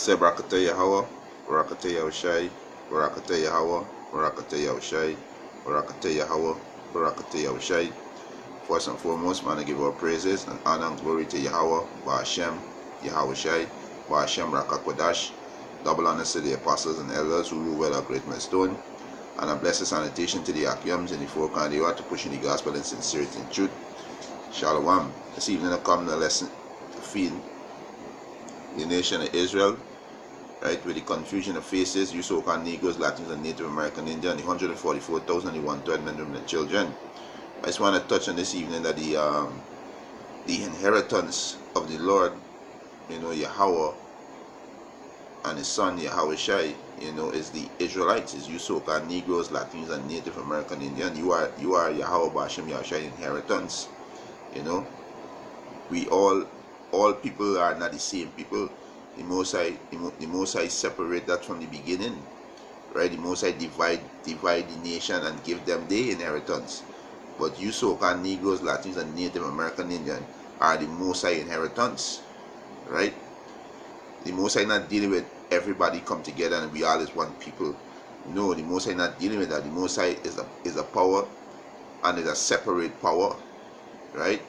Say Barakatah Yahweh, Barakatah Yahushai, Barakatah Yahweh, Barakatah Yahushai, Barakatah Yahweh, Barakatah Yahushai. First and foremost, man, I give our praises and honor and glory to Yahweh, Ba'ashem, Yahushai, Ba'ashem Rakakwadash. Double honors to the apostles and elders who rule well our great millstone. And a blessed sanitation to the Akiums and the four candidates to pushing the gospel in sincerity and truth. Shalom. This evening I come to lesson to feed the nation of Israel, right, with the confusion of faces, you so-called Negroes, Latins, and Native American Indian, the 144,000, the one-third men, women, and children. I just want to touch on this evening that the inheritance of the Lord, Yahweh, and his son Yahushai, is the Israelites, is you so-called Negroes, Latins, and Native American Indian. You are Yahweh Ba'ashem Yahushai inheritance. We all people are not the same people. The Most High separate that from the beginning, right? The Most High divide the nation and give them their inheritance. But you so-called Negroes, Latins, and Native American Indian are the Most High inheritance, right? The Most High not dealing with everybody come together and we all is one people. No, the Most High not dealing with that. The Most High is a power, and is a separate power, right?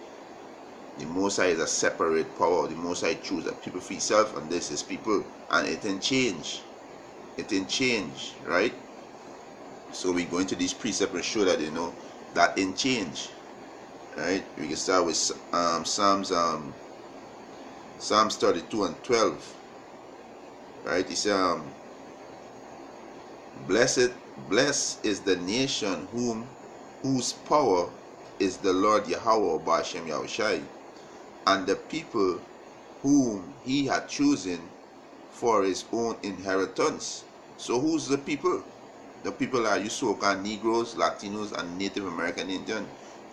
The Most High is a separate power. The Most High choose a people for himself, and this is people, and it didn't change. It didn't change, right? So we go into these precepts and show that that didn't change, right? We can start with Psalms 32 and 12, right? He said, blessed is the nation whose power is the Lord Yahweh Ba'ashem Yahushai, and the people whom he had chosen for his own inheritance. So who's the people? The people are you so-called Negroes, Latinos, and Native American Indian.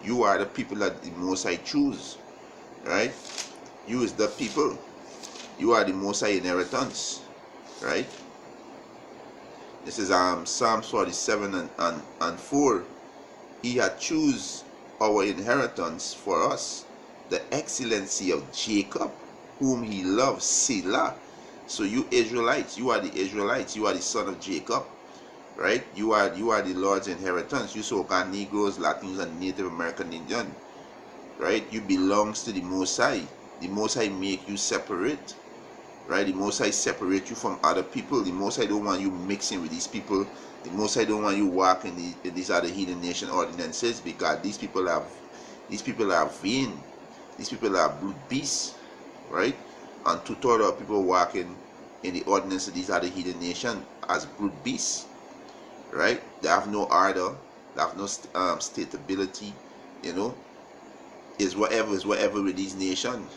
You are the people that the Most High choose, right? You is the people. You are the Most High inheritance, right? This is Psalms 47 and 4. He had choose our inheritance for us, the excellency of Jacob, whom he loves, Selah. So you Israelites, you are the Israelites, you are the son of Jacob, right? You are the Lord's inheritance. You so-called Negroes, Latinos, and Native American Indian, right? You belongs to the Most High. The Most High make you separate, right? The Most High separate you from other people. The Most High don't want you mixing with these people. The Most High don't want you walking in these other heathen nation ordinances, because these people are vain. These people are blood beasts, right? And two-thirds of people walking in the ordinance of these other heathen nation as blood beasts, right? They have no order, they have no stability, is whatever with these nations,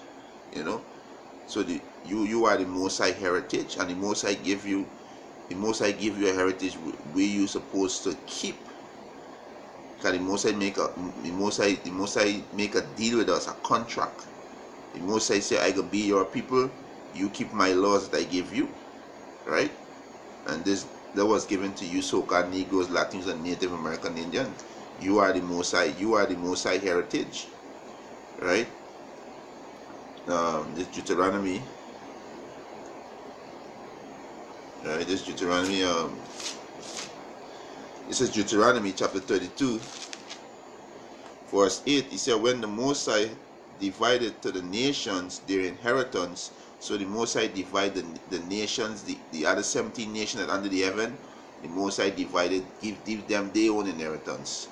So you are the Most High heritage, and the Most High give you a heritage where you supposed to keep. Because the Most High make a deal with us, a contract. The Most High say, I can be your people, you keep my laws that I give you, right? And that was given to you so-called Negroes, Latinos, and Native American Indian. You are the Most High. You are the Most High heritage, right? This Deuteronomy. Right, this Deuteronomy. This is Deuteronomy chapter 32, verse 8. He said, when the Most High divided to the nations their inheritance, so the Most High divided the nations, the other 17 nations that under the heaven, the Most High divided, give them their own inheritance,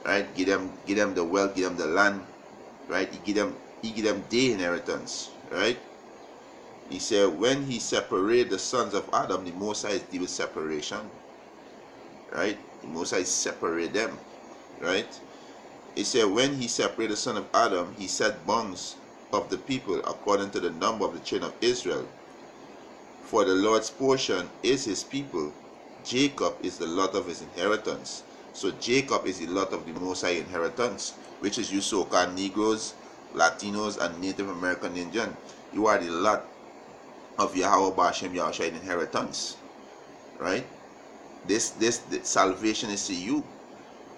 right? Give them the wealth, give them the land, right? He give them their inheritance, right? He said, when he separated the sons of Adam, the Most High deal with separation, right? The Most High separate them, right? He said, when he separated the son of Adam, he set bounds of the people according to the number of the children of Israel. For the Lord's portion is his people. Jacob is the lot of his inheritance. So Jacob is the lot of the Most High inheritance, which is you so-called Negroes, Latinos, and Native American Indian. You are the lot of Yahweh Ba'ashem Yahushai inheritance, right? This salvation is to you,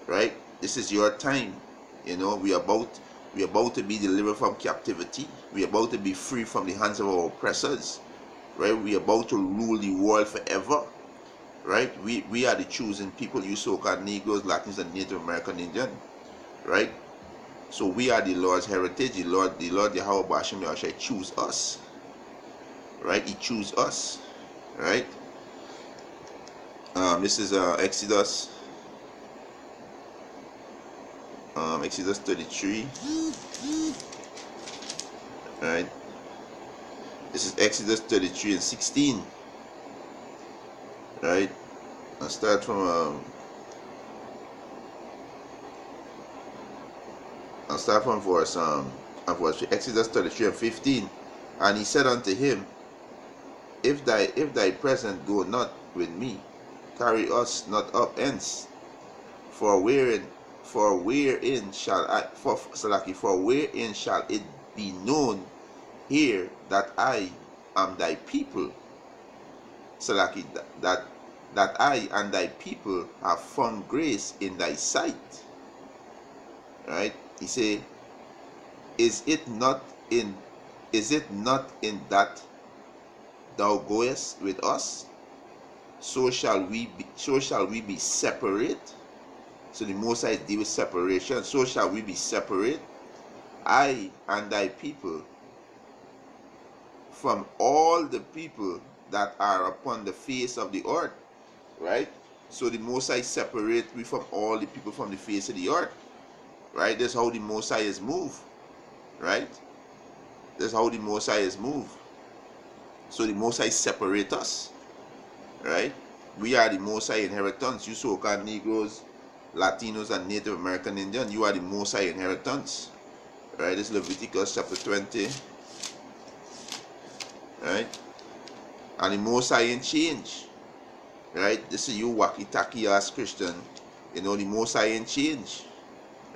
right? This is your time. We are about to be delivered from captivity. We are about to be free from the hands of our oppressors, right? We about to rule the world forever, right? We are the chosen people, you so-called Negroes, Latins, and Native American Indian, right? So we are the Lord's heritage. The Lord Yahweh Ba'ashem Yahushai choose us, right? He choose us, right? This is Exodus 33, right? This is Exodus 33 and 16, right? I'll start from verse Exodus 33 and 15. And he said unto him, if thy present go not with me, carry us not up hence, for wherein shall it be known here that I am thy people, Salaki, that I and thy people have found grace in thy sight. Right? He say, is it not in that thou goest with us? So shall we be separate. So the Most High deal with separation. So shall we be separate, I and thy people, from all the people that are upon the face of the earth. Right? So the Most High separate we from all the people from the face of the earth. Right? That's how the Most High is moved. Right? That's how the Most High is moved. So the Most High separate us. Right? We are the Most High inheritance. You so-called Negroes, Latinos, and Native American Indian, you are the Most High inheritance. Right? This is Leviticus chapter 20. Right? And the Most High ain't change. Right? This is you wacky-tacky ass Christian. You know the Most High ain't change.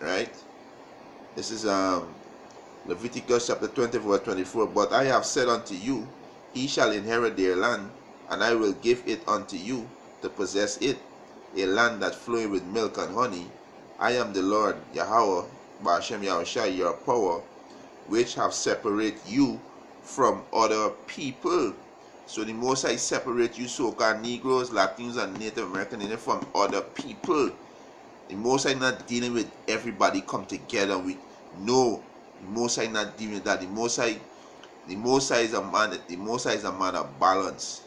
Right? This is Leviticus chapter 20 verse 24. But I have said unto you, he shall inherit their land, and I will give it unto you to possess it, a land that flowing with milk and honey. I am the Lord Yahweh Ba'ashem Yahushai, your power, which have separated you from other people. So the Most High separate you so-called Negroes, Latinos, and Native American Indian from other people. The Most High not dealing with everybody come together with no. The Most High not dealing with that. The Most High is a man. The Most High is a man of balance,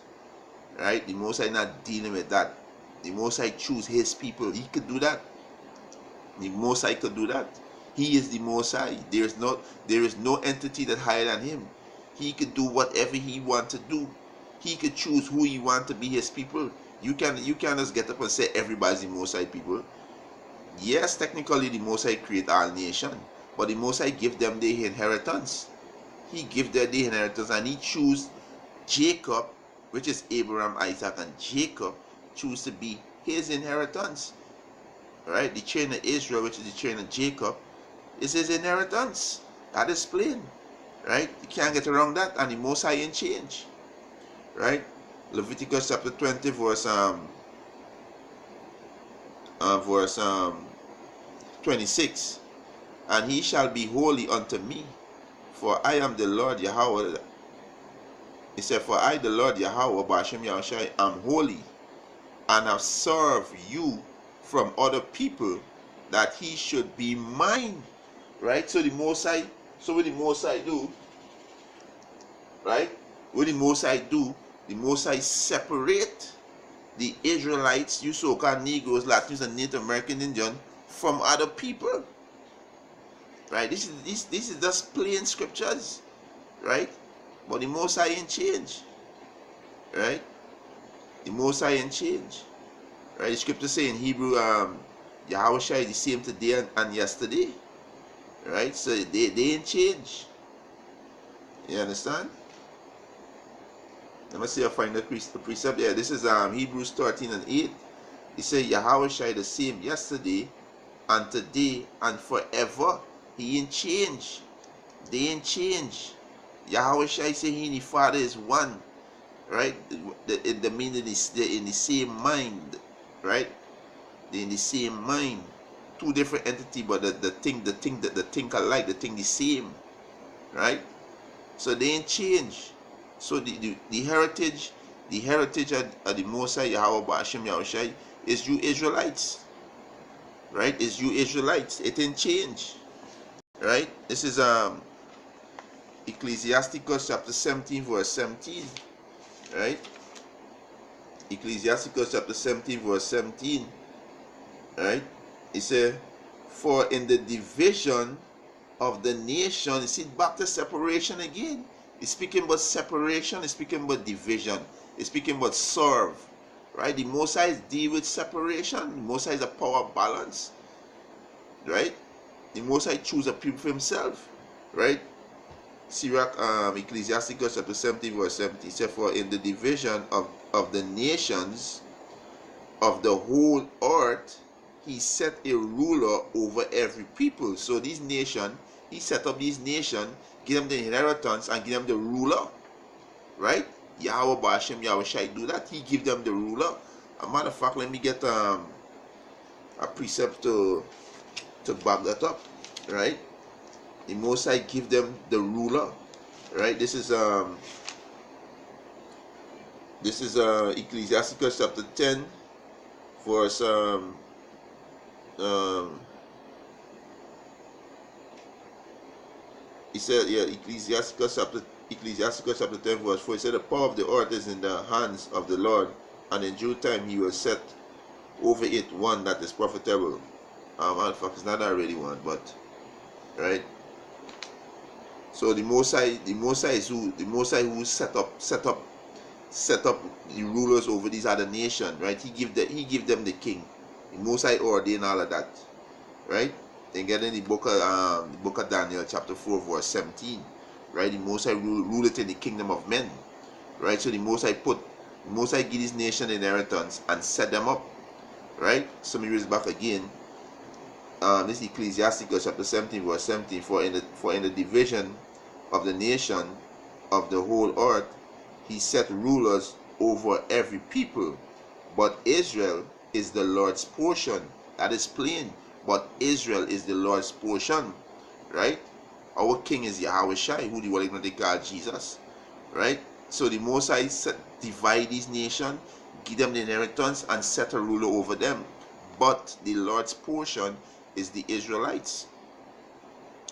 right? The Most High not dealing with that. The Most High choose His people. He could do that. The Most High could do that. He is the Most High. There is no entity that higher than Him. He could do whatever He want to do. He could choose who He want to be His people. You can't just get up and say everybody's the Most High people. Yes, technically the Most High create all nation, but the Most High give them their inheritance. He give them their inheritance, and He choose Jacob, which is Abraham, Isaac, and Jacob, choose to be His inheritance. Right? The chain of Israel, which is the chain of Jacob, is His inheritance. That is plain. Right? You can't get around that, and the Most High ain't change. Right? Leviticus chapter 20 verse 26. And he shall be holy unto me, for I am the Lord Yahweh. He said, for I, the Lord Yahweh Ba'ashem Yahushai, am holy, and have served you from other people, that he should be mine. Right? So the Most High, what the Most High do? Right? What the Most High do? The Most High separate the Israelites, you so-called Negroes, Latinos, and Native American Indian, from other people. Right? This is just plain scriptures. Right? But the Most High ain't change. Right? The Most High ain't change. Right? The scripture say in Hebrew, Yahweh is the same today and yesterday. Right? So they ain't change. You understand? Let me see if I find the precept there. This is Hebrews 13 and 8. He said, Yahweh is the same yesterday and today and forever. He ain't change. They ain't change. Yahweh say He and the Father is one. Right? The meaning is they're in the same mind. Right? They're in the same mind. Two different entities, but the thing alike, the thing the same. Right? So they ain't change. So the heritage of the Most High Yahweh Ba'ashem Yahushai is you Israelites, right? Is you Israelites. It didn't change, right? This is Ecclesiasticus chapter 17 verse 17, right? Ecclesiasticus chapter 17 verse 17, right? It said, for in the division of the nation, you see, back to separation again. It's speaking about separation, it's speaking about division, it's speaking about serve, right? The Most High deal with separation. The Most High is a power balance, right? The Most High choose a people for himself, right? Sirach, Ecclesiasticus chapter 17 verse 17 said, for in the division of the nations of the whole earth, he set a ruler over every people. So these nations, he set up these nations, give them the inheritance and give them the ruler, right? Yahweh Ba'ashem Yahushai do that. He give them the ruler. A matter of fact, let me get a precept to back that up, right? The Most High give them the ruler, right? This is Ecclesiasticus chapter 10 verse he said, yeah, Ecclesiasticus chapter 10 verse 4, he said, the power of the earth is in the hands of the Lord, and in due time he will set over it one that is profitable. In fact, it's not already one, but right. So the Most High is who? The Most High who set up the rulers over these other nations, right? He give them the king. The Most High ordained all of that, right? Then get in the book of Daniel chapter 4 verse 17, right? The Most High rule it in the kingdom of men, right? So the Most High give this nation inheritance and set them up, right? Some years back again, this is Ecclesiasticus chapter 17 verse 17, for in the division of the nation of the whole earth, he set rulers over every people, but Israel is the Lord's portion. That is plain. But Israel is the Lord's portion, right? Our king is Yahweh Shai, who the world is call Jesus, right? So the Most High divide these nations, give them the inheritance, and set a ruler over them. But the Lord's portion is the Israelites.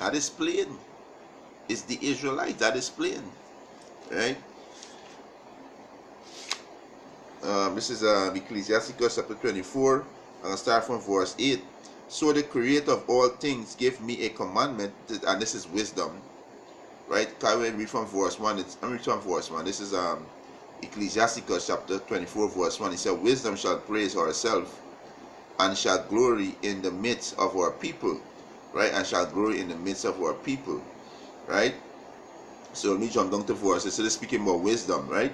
That is plain. It's the Israelites. That is plain, right? This is Ecclesiasticus chapter 24. I'm going to start from verse 8. So the creator of all things gave me a commandment, and this is wisdom, right? Can we read from verse 1? I'm reading from verse 1. This is Ecclesiasticus chapter 24 verse 1. He said, wisdom shall praise herself, and shall glory in the midst of our people, right? And shall glory in the midst of our people, right? So let me jump down to verse. So this is speaking about wisdom, right?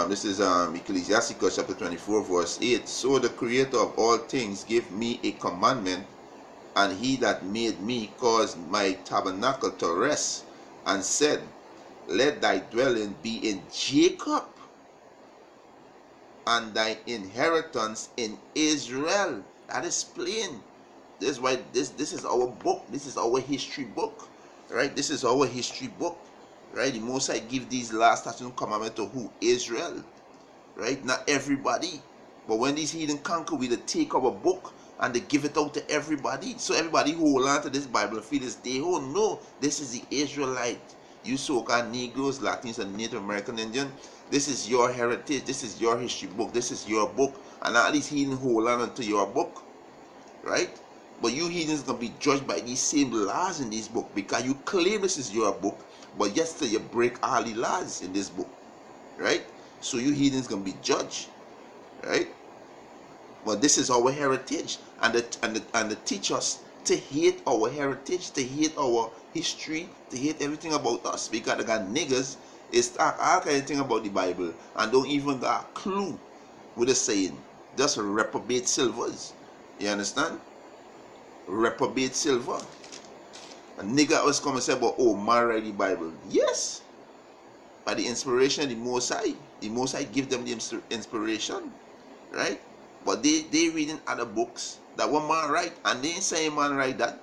This is Ecclesiasticus chapter 24 verse 8. So the creator of all things gave me a commandment, and he that made me caused my tabernacle to rest, and said, let thy dwelling be in Jacob, and thy inheritance in Israel. That is plain. This is why this is our book. This is our history book, right? This is our history book, right? The Most High give these last 13 commandments to who? Israel, right? Not everybody. But when these heathen conquer, we take our book and they give it out to everybody. So everybody who hold on to this Bible feel this day, oh no, this is the Israelite. You so-called Negroes, Latins, and Native American Indian, this is your heritage. This is your history book. This is your book. And all these heathen hold on to your book, right? But you heathens going to be judged by these same laws in this book, because you claim this is your book, but yet still you break all the laws in this book, right? So you heathens going to be judged, right? But this is our heritage, and they teach us to hate our heritage, to hate our history, to hate everything about us, because they got niggas is talk all kind of thing about the Bible and don't even got a clue what it's saying. Just reprobate silvers. You understand? Reprobate silver. A nigga always come and say about, oh, man write the Bible. Yes. By the inspiration of the Most High. The Most High give them the inspiration. Right? But they reading other books that one man write, and they ain't saying man write that.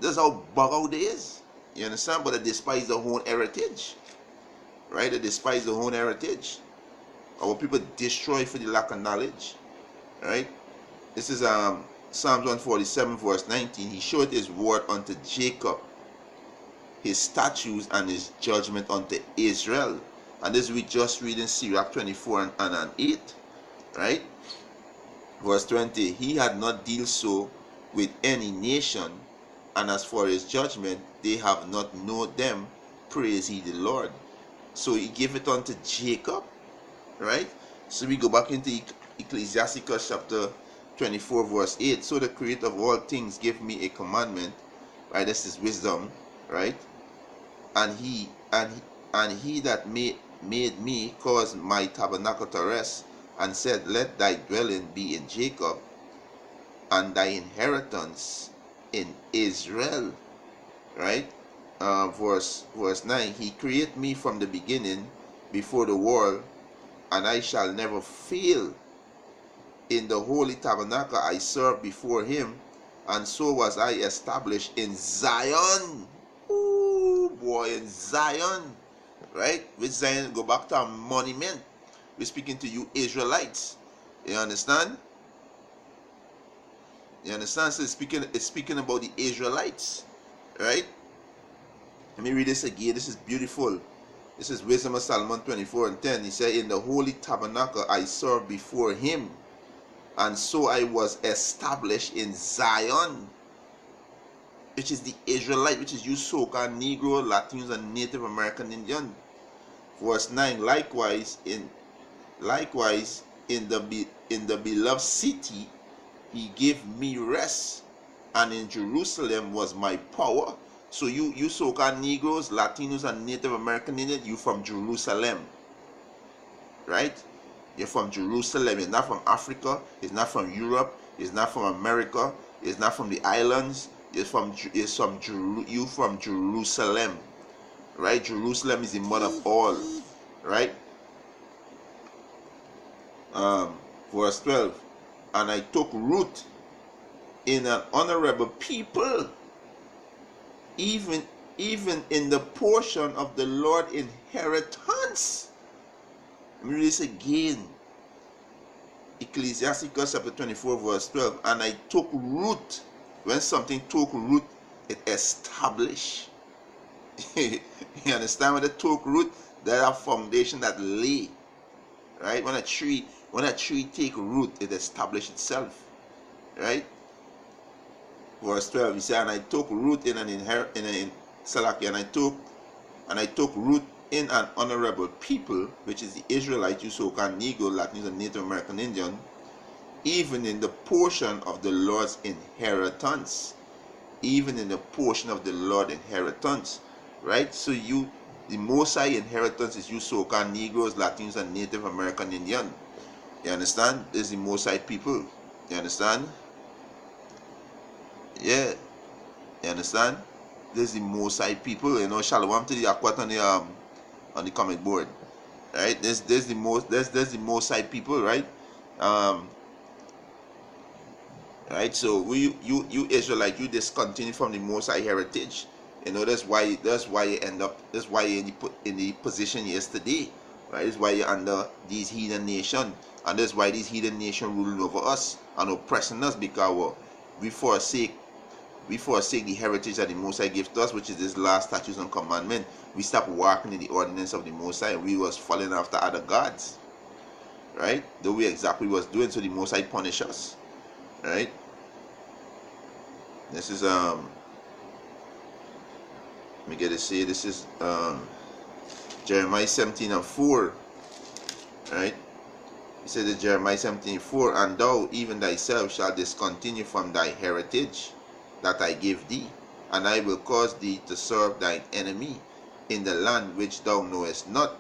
That's how bug out they is. You understand? But they despise their own heritage. right? They despise their own heritage. Our people destroy for the lack of knowledge, right? This is Psalms 147 verse 19. He showed his word unto Jacob, his statutes and his judgment unto Israel. And this we just read in Sirach 24 and 8, right? Verse 20, he had not dealt so with any nation, and as for his judgment, they have not known them. Praise ye the Lord. So he gave it unto Jacob, right? So we go back into Ecclesiasticus chapter 24 verse 8. So the creator of all things gave me a commandment, right? This is wisdom, right? And he that made me caused my tabernacle to rest, and said, let thy dwelling be in Jacob, and thy inheritance in Israel, right? Verse 9, he created me from the beginning, before the world, and I shall never fail. In the holy tabernacle I served before him, and so was I established in Zion. Ooh, boy, in Zion, right? With Zion, go back to a monument. We're speaking to you Israelites. You understand? You understand? So it's speaking about the Israelites, right? Let me read this again. This is beautiful. This is Wisdom of Solomon 24 and 10. He said, in the holy tabernacle I served before him, and so I was established in Zion, which is the Israelite, which is you so-called Negro, Latinos, and Native American Indian. Verse 9, likewise in the beloved city he gave me rest, and in Jerusalem was my power. So you so-called Negroes, Latinos, and Native American Indians, you from Jerusalem, right? You're from Jerusalem. It's not from Africa. It's not from Europe. It's not from America. It's not from the islands. You from Jerusalem, right? Jerusalem is the mother of all, right? Verse 12, and I took root in an honorable people, even in the portion of the Lord inheritance. Let me read this again. Ecclesiasticus chapter 24 verse 12, and I took root. When something took root, it established. You understand? When it took root, there's a foundation that lay, right? When a tree take root, it established itself, right? Verse 12, he said, and I took root in I took root in an honorable people, which is the Israelites, you so-called Negro, Latinos, and Native American Indian, even in the portion of the Lord's inheritance. Even in the portion of the Lord's inheritance, right? So the Most High inheritance is you so-called Negroes, Latinos, and Native American Indian. You understand? This is the Most High people. You understand? Yeah. You understand? This is the Most High people. You know, Shalom to the Akwat on the comic board, right? This the Most High people, right? Right. So you Israelite, you discontinue from the Most High heritage. You know, that's why you end up. That's why you're in the position yesterday, right? That's why you're under these heathen nation, and that's why these heathen nation ruling over us and oppressing us, because we forsake the heritage that the Most High gives to us, which is this last statutes and commandment. We stop walking in the ordinance of the Most High. We was following after other gods, right? Though we exactly was doing, so the Most High punish us, right? This is let me get it. Say this is Jeremiah 17:4, right? He said in Jeremiah 17:4, and thou even thyself shalt discontinue from thy heritage that I give thee, and I will cause thee to serve thine enemy in the land which thou knowest not,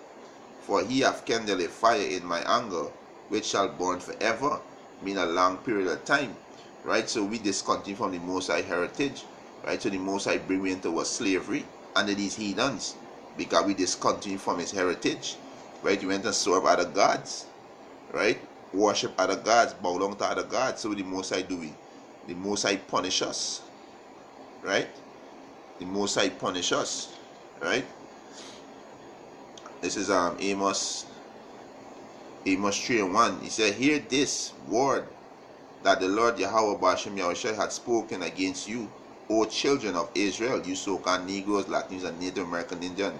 for he hath kindled a fire in my anger, which shall burn forever, mean a long period of time, right? So we discontinue from the Most High heritage, right? So the Most High bring me into a slavery under these heathens, because we discontinue from his heritage, right? We went and serve other gods, right? Worship other gods, bow down to other gods. So the Most High do it. The Most High punish us, right? The Most High punish us, right? This is Amos 3:1. He said, "Hear this word that the Lord Yahweh Bashem Yahushua had spoken against you, O children of Israel, you so-called Negroes, Latinos, and Native American Indian,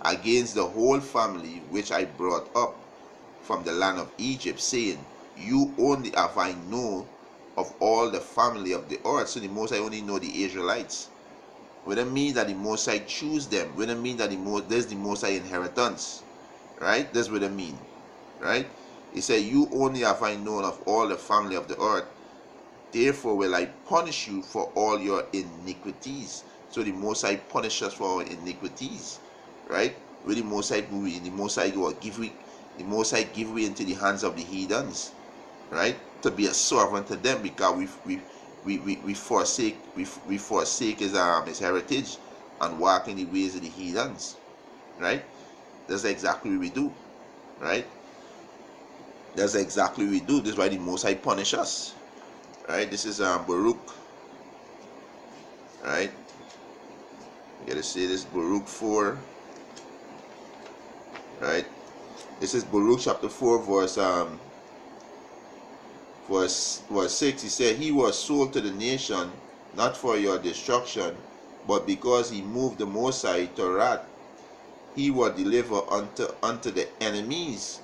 against the whole family which I brought up from the land of Egypt, saying, you only have I known of all the family of the earth." So the Most I only know the Israelites. We don't mean that the Most I choose them. We don't mean that there's the Most I inheritance. Right? That's what it mean. Right? He said, "You only have I known of all the family of the earth. Therefore will I punish you for all your iniquities." So the Most High punish us for our iniquities, right? With the Most High, the Most High give we into the hands of the heathens, right? To be a servant to them, because we forsake his heritage and walk in the ways of the heathens, right? That's exactly what we do, right? That's exactly what we do. This is why the Most High punish us. Right, this is Baruch. Right, you gotta say this, Baruch 4. Right, this is Baruch chapter 4, verse 6. He said, "He was sold to the nation, not for your destruction, but because he moved the Most High to wrath, he was delivered unto the enemies."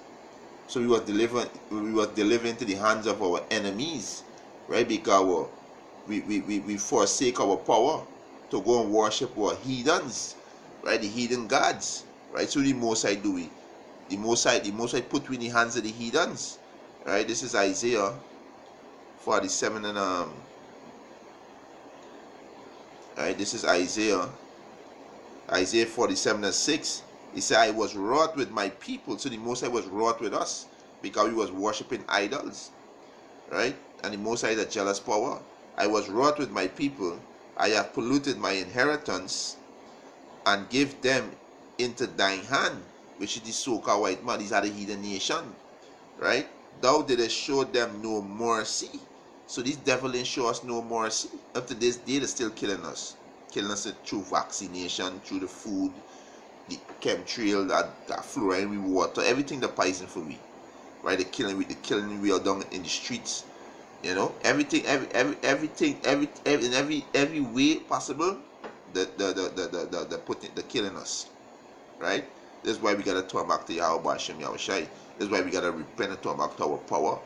So we was delivered into the hands of our enemies. Right, because we forsake our power to go and worship our heathens, right, the heathen gods, right? So the Most High do we, the Most High put we in the hands of the heathens, right? This is Isaiah 47 and right, this is Isaiah 47 and 6. He said, "I was wroth with my people." So the Most High was wroth with us because we was worshiping idols, right? And the Most High is a jealous power. "I was wroth with my people. I have polluted my inheritance and give them into thine hand," which is the so-called white man. These are the heathen nation, right? "Thou didst show them no mercy." So this devil didn't show us no mercy. Up to this day, they're still killing us through vaccination, through the food, the chemtrail, that fluoride we water, everything the poison for we, right? The killing we are down in the streets. You know, everything, in every way possible, the killing us, right? This is why we gotta turn back to Yahweh Bashem Yahushai. This is why we gotta repent and turn back to our power.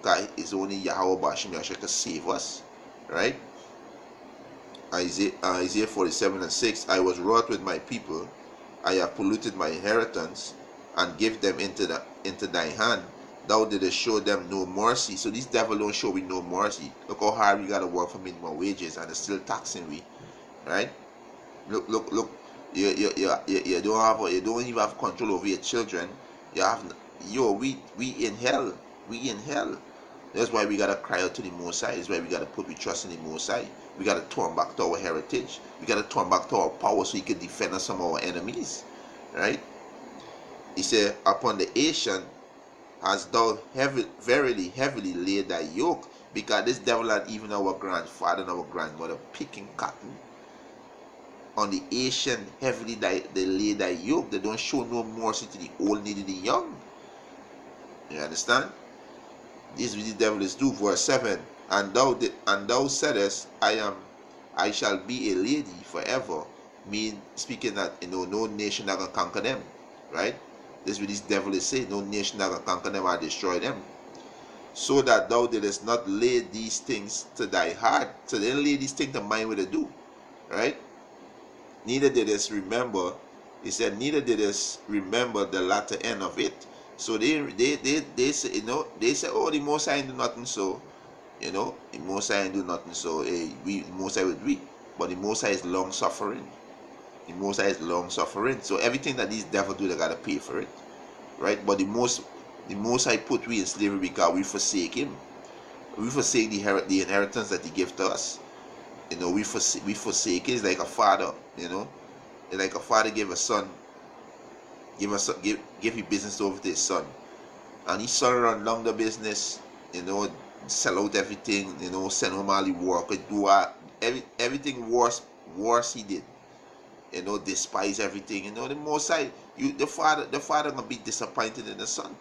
God is only Yahweh Bashem Yahushai to save us, right? Isaiah 47 and 6. "I was wroth with my people. I have polluted my inheritance and give them into thy hand. Thou didst show them no mercy." So this devil don't show we no mercy. Look how hard we gotta work for minimum wages and it's still taxing we, right? Look. You don't even have control over your children. We in hell. We in hell. That's why we gotta cry out to the Most High. That's why we gotta put we trust in the Most High. We gotta turn back to our heritage. We gotta turn back to our power so He can defend us from our enemies, right? He said, "Upon the Asian hast thou verily heavily laid thy yoke," because this devil and even our grandfather and our grandmother picking cotton. On the Asian heavily they lay thy yoke. They don't show no mercy to the old, neither the young. You understand? This is what the devil is do. Verse 7. And thou saidest, I shall be a lady forever. Mean speaking that no nation that can conquer them. Right? This is what this devil is saying. No nation that can conquer them or destroy them. "So that thou didst not lay these things to thy heart." So they didn't lay these things to mind what they do. Right? "Neither didst remember," he said, "neither didst remember the latter end of it." So they say, they say, "Oh, the Most High do nothing, so the Most High do nothing, so the Most High would weak." But the Most High is long suffering. The Most High is long suffering. So everything that these devils do, they gotta pay for it, right? But the Most High put we in slavery because we forsake Him. We forsake the inheritance that He gave to us. We forsake it. It's like a father. It's like a father give a son, give his business over to his son, and his son run down the business. Sell out everything. Send home all the work, do everything worse he did. despise everything. The Most High, the father gonna be disappointed in the son.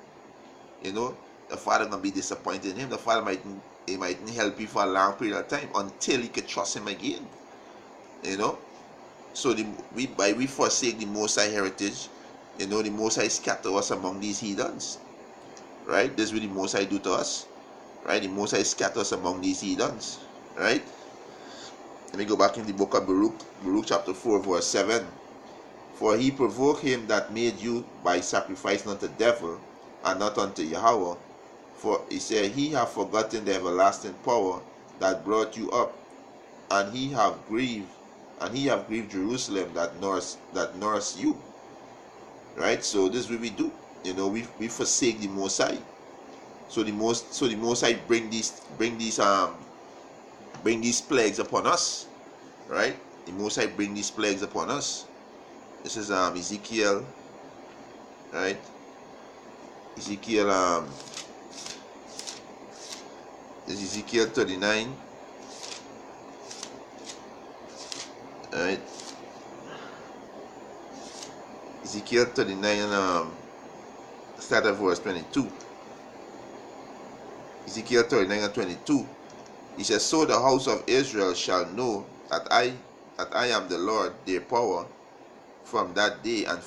The father gonna be disappointed in him. The father mightn't help you for a long period of time until he could trust him again. So we forsake the Most High heritage. The Most High scatter us among these heathens. Right? This is what the Most High do to us. Right? The Most High scatter us among these heathens. Right? Let me go back in the book of Baruch chapter 4, verse 7. For he provoked him that made you by sacrificing unto the devil, and not unto Yahweh. For he said, he have forgotten the everlasting power that brought you up, and he have grieved Jerusalem that nourished you. Right? So this is what we do. We forsake the Most High. So the Most High bring these plagues upon us. Right? The Most High bring these plagues upon us. This is Ezekiel. Right? Ezekiel this is Ezekiel 39. Alright. Ezekiel 39 and start at verse 22. Ezekiel 39 and 22. He says, so the house of Israel shall know that I am the Lord, their power, from that day and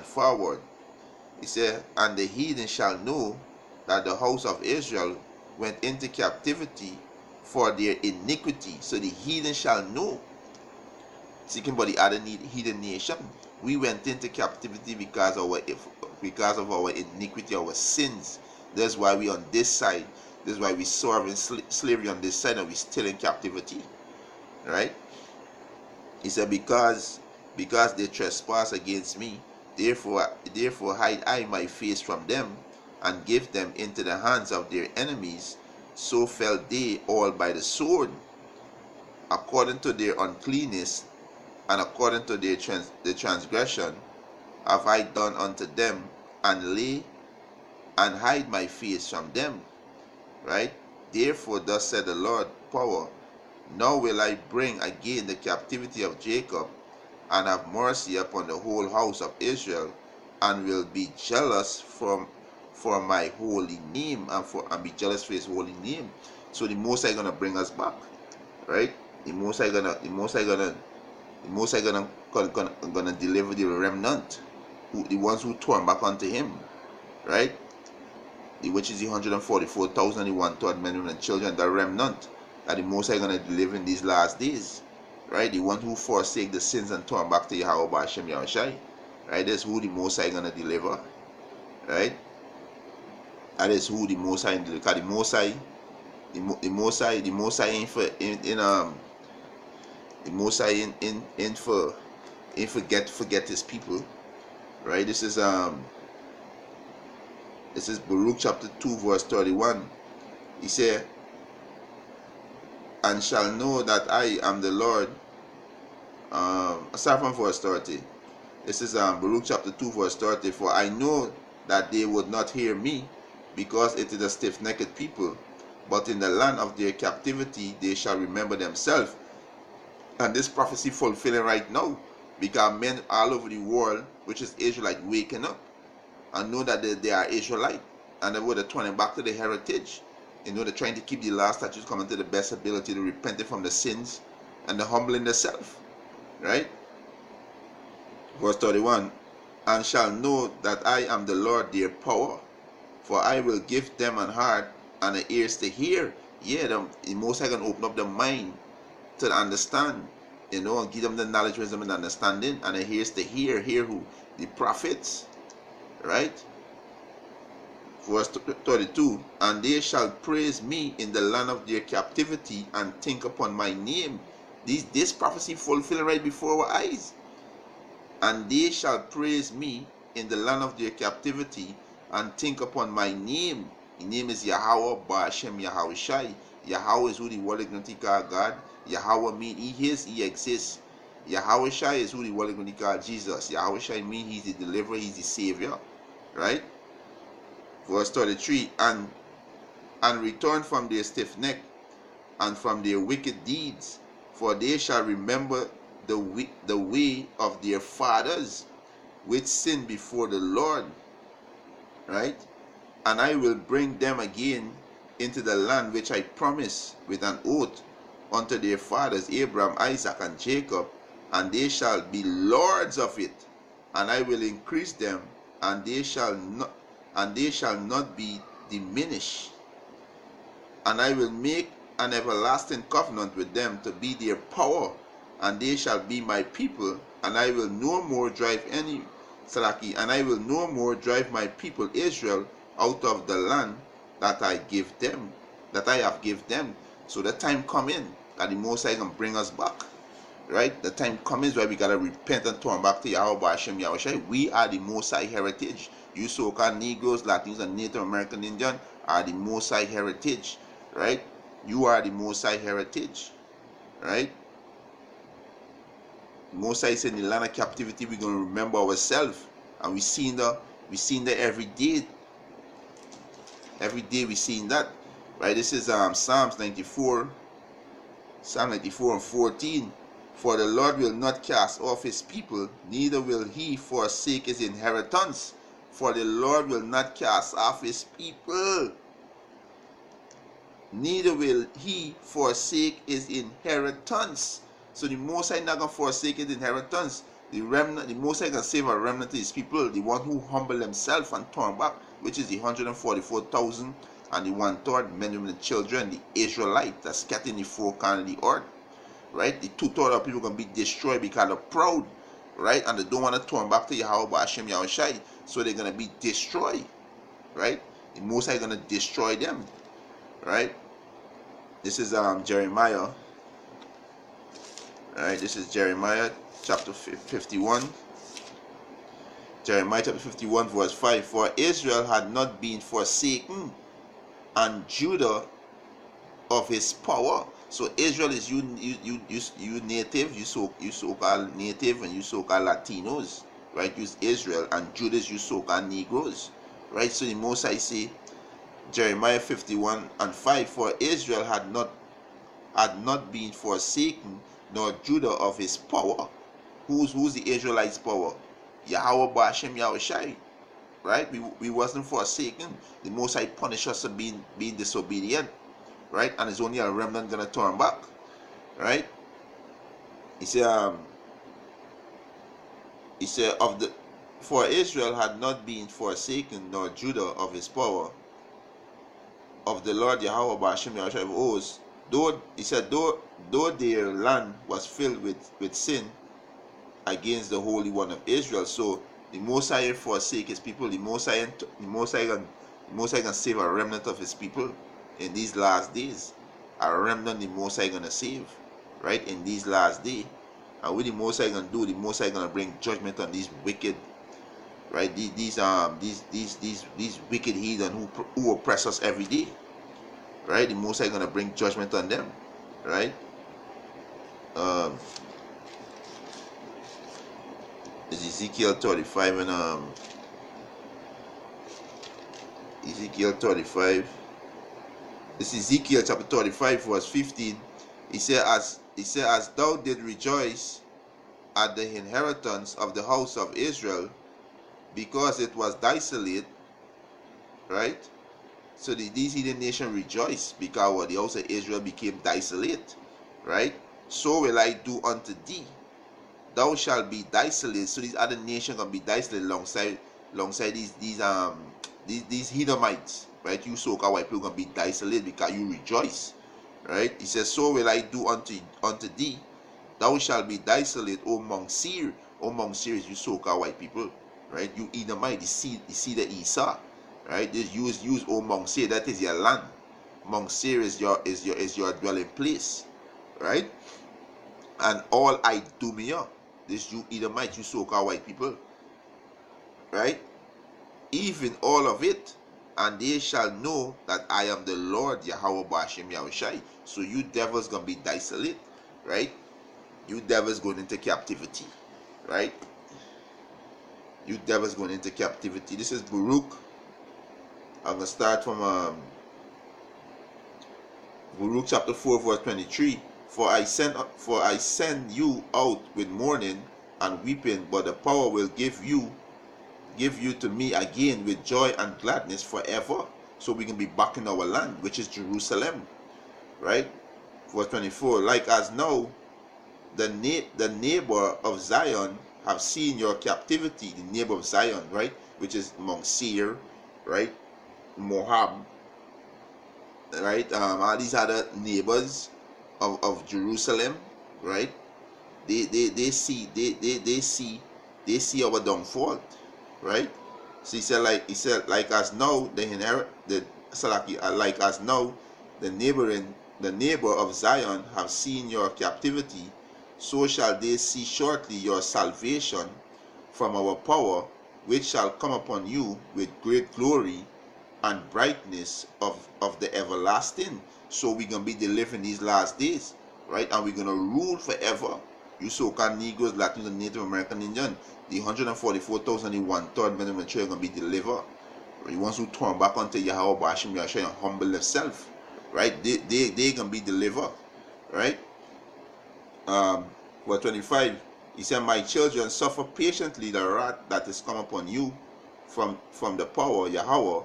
forward. He said, and the heathen shall know that the house of Israel went into captivity for their iniquity. So the heathen shall know. Speaking about the other heathen nation, we went into captivity because of our iniquity, our sins. That's why we on this side. That's why we serve in slavery on this side, and we still in captivity. Right? He said, because they trespass against me, therefore hide I my face from them, and give them into the hands of their enemies. So fell they all by the sword, according to their uncleanness, and according to their transgression have I done unto them, and lay and hide my face from them. Right? Therefore thus said the Lord power, now will I bring again the captivity of Jacob, and have mercy upon the whole house of Israel, and will be jealous for my holy name, and be jealous for his holy name. So the Most High gonna bring us back. Right? The Most High gonna deliver the remnant, the ones who turn back unto him. Right? Which is the 144,000, the 1/3 men, women, and children, the remnant that the Most High gonna deliver in these last days. Right? The one who forsake the sins and turn back to Yahweh B'Ashem Yahushai. Right? That's who the Most High gonna deliver. Right? That is who the Most High deliver. Because the Most High ain't forget his people. Right? This is Baruch chapter 2 verse 31. He said, and shall know that I am the Lord. Aside from verse 30. This is Baruch chapter 2 verse 30. For I know that they would not hear me, because it is a stiff-necked people. But in the land of their captivity they shall remember themselves. And this prophecy fulfilling right now, because men all over the world, which is Israelite, waking up and know that they are Israelite, and they were turning back to the heritage. They're trying to keep the last statutes coming to the best ability, to repent from the sins and the humbling themselves. Right? Verse 31. And shall know that I am the Lord their power, for I will give them an heart and the ears to hear. Yeah, the Most High can open up the mind to understand, and give them the knowledge, wisdom, and understanding, and the ears to hear. Hear who? The prophets. Right? Verse 32. And they shall praise me in the land of their captivity, and think upon my name. This prophecy fulfilled right before our eyes. And they shall praise me in the land of their captivity, and think upon my name. The name is Yahweh Ba'Ashem Yahushai. Yahweh is who the world is going to call God. Yahweh means he exists. Yahushai is who the world is going to call Jesus. Yahushai means he's the deliverer, he's the savior. Right? Verse 33. And return from their stiff neck, and from their wicked deeds, for they shall remember the way of their fathers, which sinned before the Lord, right? And I will bring them again into the land which I promised with an oath unto their fathers, Abraham, Isaac, and Jacob, and they shall be lords of it, and I will increase them, and they shall not be diminished. And I will make an everlasting covenant with them to be their power, and they shall be my people, and I will no more drive my people Israel out of the land that I have give them. So the time coming that the Most High can bring us back, right? The time coming where we gotta repent and turn back to Yahweh Hashem Yahushai. We are the Most High heritage. You so-called Negroes, Latinos, and Native American Indian are the Most High heritage, right? You are the Most High heritage, right? Most High said in the land of captivity we're gonna remember ourselves, and we seen that every day. Every day we seen that, right? This is Psalms 94, Psalm 94 and 14. For the Lord will not cast off his people, neither will he forsake his inheritance. For the Lord will not cast off his people, neither will he forsake his inheritance. So the Most High not gonna forsake his inheritance. The remnant, the Most High can save a remnant of his people, the one who humble themselves and turn back, which is the 144,000 and the 1/3 men, women, and children, the Israelites that's scattered in the four corners of the earth, right? The 2/3 of people gonna be destroyed because they're proud, right? And they don't want to turn back to Yahweh Hashem Yahushai, so they're gonna be destroyed, right? The Most High gonna destroy them, right? This is Jeremiah. Alright, this is Jeremiah chapter 51. Jeremiah chapter 51 verse 5. For Israel had not been forsaken, and Judah of his power. So Israel is you native, you so-called native, and you so-called Latinos, right? Use Israel, and Judah is you so-called Negroes, right? So the Most High say, Jeremiah 51 and 5, for Israel had not been forsaken, nor Judah of his power. Who's the Israelites' power? Yahweh Hashem Yahushai, right? We wasn't forsaken. The Most High punished us for being disobedient, right? And it's only a remnant gonna turn back, right? He said for Israel had not been forsaken, nor Judah of his power, of the Lord Yahweh Hashem Yahushai of hosts. Though their land was filled with sin against the Holy One of Israel. So the Most High forsake his people. The Most High can save a remnant of his people in these last days. A remnant the Most High gonna save, right, in these last days. And what the Most High gonna do? The Most High gonna bring judgment on these wicked, right? These wicked heathen who oppress us every day, right? The Most High gonna bring judgment on them, right? It's Ezekiel 35 and Ezekiel 35. This is Ezekiel chapter 35 verse 15. He said, as thou did rejoice at the inheritance of the house of Israel, because it was desolate, right? So these heathen nations rejoiced because the house of Israel became desolate, right? So will I do unto thee. Thou shalt be desolate. So these other nations gonna be desolate alongside these Edomites, right? You so-called white people gonna be desolate because you rejoice, right? He says, so will I do unto thee. Thou shalt be desolate, O Mount Seir. O Mount Seir is you so-called white people, right? You Edomite, you see the Esau, right? Just use O Mount Seir. That is your land. Mount Seir is your dwelling place, right? And all Idumea, this you Edomite, you so-called white people, right? Even all of it, and they shall know that I am the Lord Yahweh Hashem Yahushai. So you devils gonna be desolate, right? You devils going into captivity, right? You devils going into captivity. This is Baruch. I'm gonna start from Baruch chapter 4 verse 23. For I send you out with mourning and weeping, but the power will give you to me again with joy and gladness forever. So we can be back in our land, which is Jerusalem, right? Verse 24, like as now the neighbor of Zion have seen your captivity, the neighbor of Zion, right, which is Mount Seir, right, Moab, right, all these other neighbors of Jerusalem, right? They see our downfall, right? So he said like as now the inherit the like as now the neighbor of Zion have seen your captivity, so shall they see shortly your salvation from our power, which shall come upon you with great glory and brightness of the everlasting. So we're going to be delivering these last days, right? And we're going to rule forever. You so-called Negroes, Latinos, and Native American Indian, the 144,000, the one-third men of the church are going to be delivered. The ones who turn back unto Yahweh, Bashim, Yahshua, and humble themselves, right? They going to be delivered, right? Verse 25, he said, my children, suffer patiently the wrath that is come upon you from the power, Yahweh,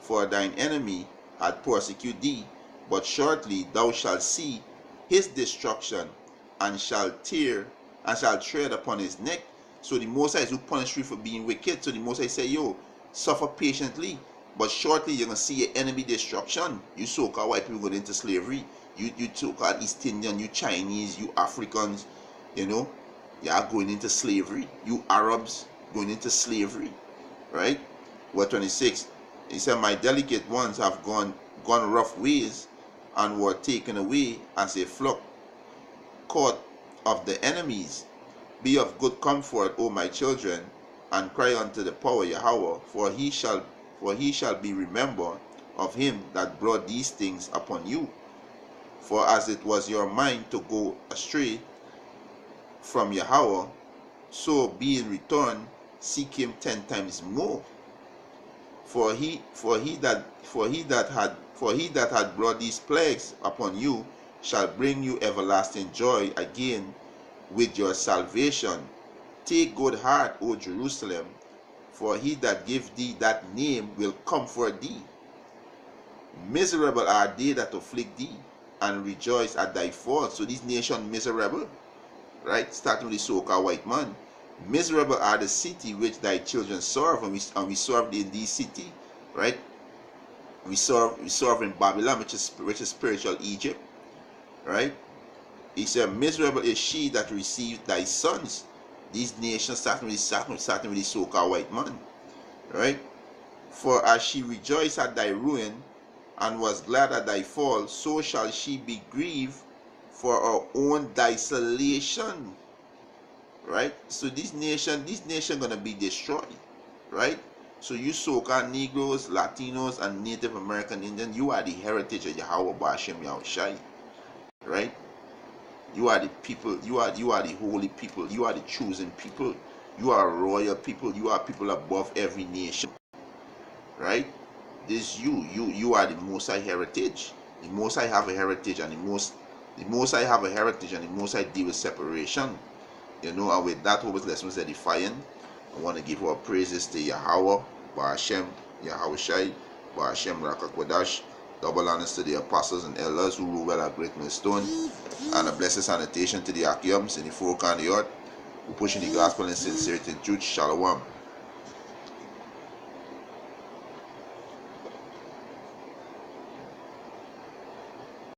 for thine enemy had persecuted thee, but shortly thou shalt see his destruction, and shall tread upon his neck. So the Most High is who punish you for being wicked. So the Most High say, yo, suffer patiently, but shortly you're gonna see your enemy destruction. You so-called white people going into slavery. You so-called East Indian, you Chinese, you Africans, you know, you are going into slavery. You Arabs going into slavery, right? Verse 26. He said, my delicate ones have gone rough ways, and were taken away as a flock caught of the enemies. Be of good comfort, O my children, and cry unto the power Yahweh, for he shall be remembered of him that brought these things upon you. For as it was your mind to go astray from Yahweh, so being returned, seek him 10 times more. For he that had brought these plagues upon you shall bring you everlasting joy again with your salvation. Take good heart, O Jerusalem, for he that gave thee that name will comfort thee. Miserable are they that afflict thee, and rejoice at thy fall. So this nation miserable, right? Starting with the so-called white man. Miserable are the city which thy children serve, and we serve in this city, right? We serve in Babylon, which is spiritual Egypt, right? He said, miserable is she that received thy sons. These nations starting with the so-called white man, right? For as she rejoiced at thy ruin, and was glad at thy fall, so shall she be grieved for her own desolation, right? So this nation gonna be destroyed, right? So you so-called Negroes, Latinos, and Native American Indian, you are the heritage of Yahweh Ba'ashem Yahushai, right? You are the people, you are the holy people, you are the chosen people, you are royal people, you are people above every nation, right? This you are the Most High heritage. The Most High have a heritage, and the Most High have a heritage, and the Most High deal with separation. You know, and with that, what lesson was edifying. I want to give our praises to Yahweh, Ba'ashem, Yahushai, Ba'ashem, Rakakwadash. Double honors to the apostles and elders who rule well at Great Millstone, and a blessed sanitation to the Akiums in the four corners of the earth who pushing the gospel in sincerity and truth. Shalom.